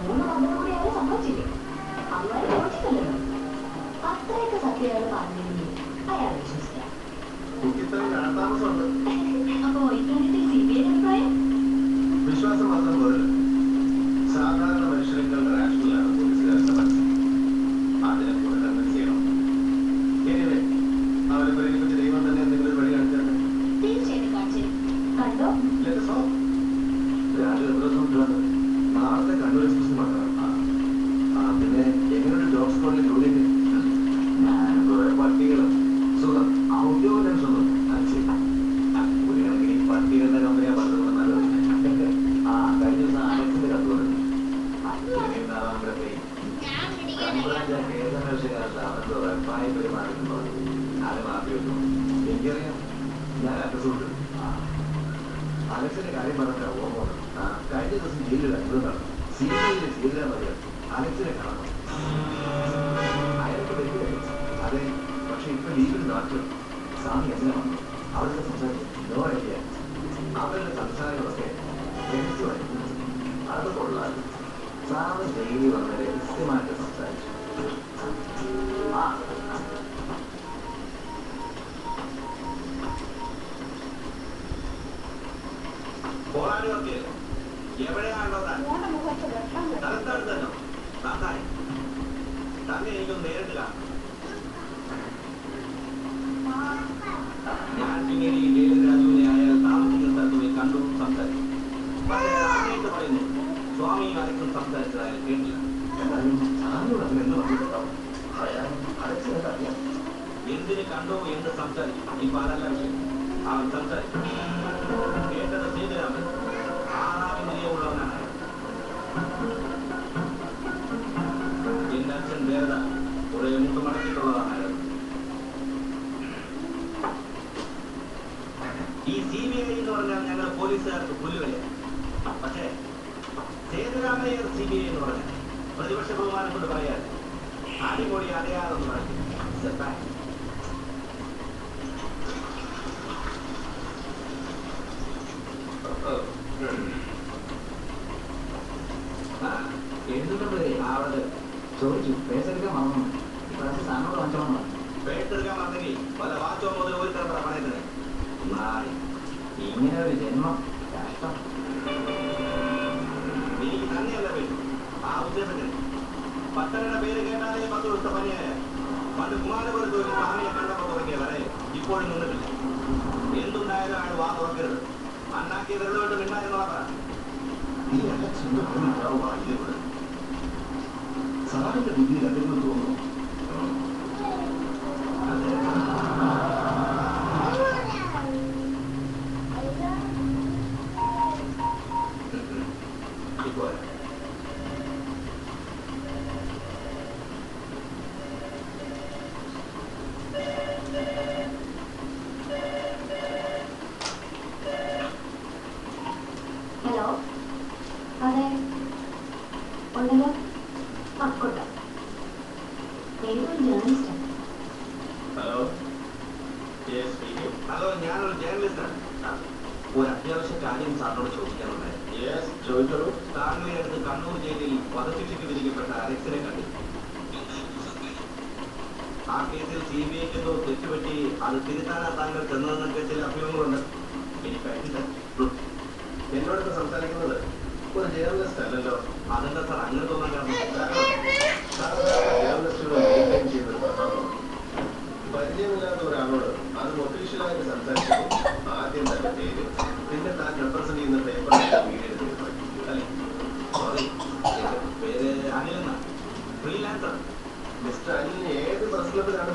3 മന്ത്രം കൂടി അയാൾ സംഭവിച്ചില്ലേ? അതുവരെ ചോദിച്ചില്ലല്ലോ. അത്രയൊക്കെ സത്യങ്ങൾ പറഞ്ഞിരുന്നു അയാൾ വിശ്വസിക്കാം. അപ്പോ ഇക്കാര്യത്തിൽ CBI അഭിപ്രായം? വിശ്വാസം മാത്രം പോരല്ലോ. സാധാരണ മനുഷ്യരെക്കാൾ റാഷണലാണ് പോലീസുകാരുടെ മനസ്സിൽ. അതിനെ കൂടെ കൺവിൻസ് ചെയ്യണം. എനിവേ അവരെ പ്രേരിപ്പിച്ച് ദൈവം തന്നെ എന്തെങ്കിലും വഴി കാണിച്ചാൽ തീർച്ചയായിട്ടും കാണിച്ചു കണ്ടോ. നാളത്തെ കണ്ണൂർ എക്സ്പ്രസ് മാത്രം. പിന്നെ എങ്ങനെയൊരു ജോബ് സ്കോളിൽ ജോലിയുണ്ട്? കുറെ പട്ടികളും സുഖം ഔദ്യോഗിക ടെൻഷനൊന്നും. ഒരു കണക്കിന് ഈ പട്ടികളുടെ കമ്പനിയാ പറഞ്ഞത് നല്ലത്. കഴിഞ്ഞ ദിവസം അലക്സിന്റെ കത്തുകൊണ്ടു. നമ്മുടെ കേരളകാലത്ത് അവർക്ക് ഉറപ്പായി പെരുമാറിയിട്ടുണ്ടോ? അത് മാറ്റി വെക്കും. എനിക്കറിയാം, ഞാൻ അഡ്രസ്സുണ്ട്. അലക്സിന്റെ കാര്യം പറഞ്ഞ ഓർമ്മ. കഴിഞ്ഞ ദിവസം ജയിലിൽ അത്ഭുതം നടന്നു. CBIയിലെ ചെയ്താൽ മതിയോ അലക്സിനെ കാണണം. അയാൾക്ക് വെല്ലുവിളി. അതെ, പക്ഷെ ഇപ്പൊ ലീവിൽ നാട്ടിൽ സ്വാമി എങ്ങനെ വന്നു? അവരുടെ സംസാരിച്ചു നോ ഐഡിയ. അവരുടെ സംസാരങ്ങളൊക്കെ രഹസ്യമായിരുന്നു. അത് കൊള്ളാതെ സ്വാമി ഡെയിലി വളരെ രഹസ്യമായിട്ട് സംസാരിച്ചു. എവിടെയാണോ സ്ഥലത്തടുത്തല്ലോ നന്നായി തന്നെ എനിക്കൊന്ന് നേരിട്ട് കാണാം. ഞാൻ പിന്നീട് ഈ ജയിലിൽ രാജുവിനെ അയാൾ താമസിക്കുന്ന സ്ഥലത്ത് പോയി കണ്ടു, സംസാരിച്ചു. പക്ഷേ ആദ്യമായിട്ട് പറയുന്നു സ്വാമിയും അലക്സും സംസാരിച്ചത് അയാൾ കേട്ടില്ല. എന്തിന് കണ്ടോ എന്ത് സംസാരിച്ചു? ഇപ്പൊ അതല്ല വിഷയം. അവൻ സംസാരിച്ചു. കേട്ടത് സേതുരാമൻ ആറാമിനെയുള്ളവനാണ്. എന്റെ അച്ഛൻ വേദ കുറെ മുട്ട് മടക്കിയിട്ടുള്ളതാണ് അയാൾ. ഈ CBI എന്ന് പറഞ്ഞാൽ ഞങ്ങൾ പോലീസുകാർക്ക് പുല്ലുവിലയാണ്. പക്ഷേ സേതുരാമയ്യർ CBI എന്ന് പറഞ്ഞാൽ പ്രതിപക്ഷ ബഹുമാനം കൊണ്ട് പറയാൻ അടിപൊളി അടയാളെന്ന് പറയും. അവിടെ ചോദിച്ചു പേസെടുക്കാൻ മറന്നു. ഇപ്രാവശ്യം സാധനോട് വാങ്ങിച്ചോളാം. പേസെടുക്കാൻ മറന്നെങ്കിൽ പല വാച്ചോ മുതൽ ഒരു തരം പണയത്തിന് മാറി. ഇങ്ങനെ ഒരു ജന്മം കഷ്ടം. എനിക്ക് തന്നെയല്ല പേര് ആ ഉദ്ദേശത്തിന്. പത്തനയുടെ പേര് കേട്ടാലേ 10 ദിവസത്തെ പനിയായ പണ്ട് കുമാരപുരത്ത് ഒരു സ്വാമിയെ കണ്ടപ്പോൾ തുടങ്ങിയ വരെ ഇപ്പോഴും നിന്നിട്ടില്ല. എന്തുണ്ടായാലും അയാൾ വാ തുറക്കരുത്. അണ്ണാക്കിയ വെറുതെ മിണ്ടായിരുന്നു മാത്രം. സാറിന്റെ ബുദ്ധിയിൽ അതെന്ന് തോന്നുന്നു. ഹലോ, അതെ ഉണ്ടല്ലോ. കൊണ്ടോ ഏതൊരു ജേർണലിസ്റ്റാണ്. ഹലോ, ഞാനൊരു ജേർണലിസ്റ്റാണ്. ഒരു അത്യാവശ്യ കാര്യം സാറിനോട് ചോദിക്കാനുണ്ടായിരുന്നു. താങ്കളെ അടുത്ത് കണ്ണൂർ ജയിലിൽ വധശിക്ഷയ്ക്ക് വിധിക്കപ്പെട്ട അലക്സിനെ കണ്ടു. ആ കേസിൽ CBIക്ക് എന്തോ തെറ്റുപറ്റി അത് തിരുത്താനാ താങ്കൾ ചെന്നതെന്നൊക്കെ ചില അഭ്യൂഹങ്ങളുണ്ട്. എനിക്കായിട്ടില്ല. എന്നോടൊക്കെ സംസാരിക്കുന്നത് ഒരു ജേർണലിസ്റ്റ് അല്ലല്ലോ. അതെന്താ സാർ അങ്ങനെ തോന്നാൻ കാരണം? ജേർണലിസ്റ്റുകൾ മെയിൻറ്റെയിൻ ചെയ്യുന്നത് പരിചയമില്ലാത്ത ഒരാളോട് അത് ഒഫീഷ്യലായിട്ട് സംസാരിച്ചപ്പോൾ ആദ്യം തന്നെ പേര്, പിന്നെ താൻ റെപ്രസെന്റ് ചെയ്യുന്ന പേപ്പറിന്റെ വീഡിയോ എടുത്ത് അല്ലേ? സോറി, പേര് അനിലെന്ന ഫ്രീലാൻസർ. മിസ്റ്റർ അനിലിന് ഏത് പ്രശ്നത്തിലാണ്